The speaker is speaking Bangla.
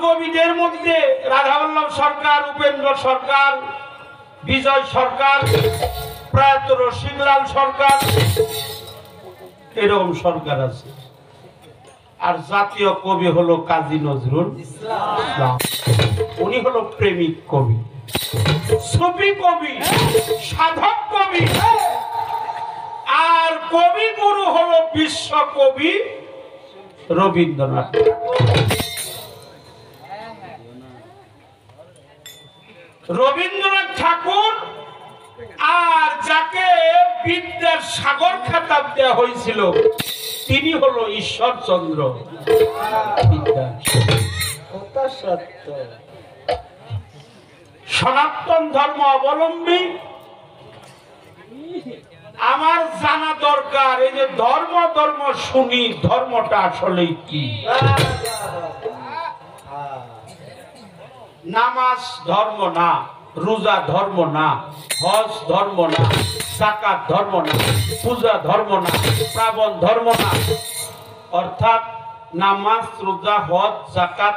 কবিদের মধ্যে রাধাবল্লভ সরকার, উপেন্দ্র সরকার, বিজয় সরকার, প্রয়াত রসিকলাল সরকার, এরকম সরকার আছে। আর জাতীয় কবি হলো কাজী নজরুল ইসলাম। উনি হলো প্রেমিক কবি, সুফি কবি, সাধক কবি। আর কবি গুরু হলো বিশ্ব কবি রবীন্দ্রনাথ। রবীন্দ্রনাথ ঠাকুর, আর যাকে বিদ্যার সাগর খেতাব দেওয়া হয়েছিল তিনি হলো ঈশ্বরচন্দ্র বিদ্যাসাগর। সনাতন ধর্ম অবলম্বী আমার জানা দরকার, এই যে ধর্ম ধর্ম শুনি, ধর্মটা আসলে কি? নামাজ ধর্ম না, রোজা ধর্ম না, হজ ধর্ম না, যাকাত ধর্ম না, পূজা ধর্ম না, শ্রাবণ ধর্ম না। অর্থাৎ নামাজ, রোজা, হজ, যাকাত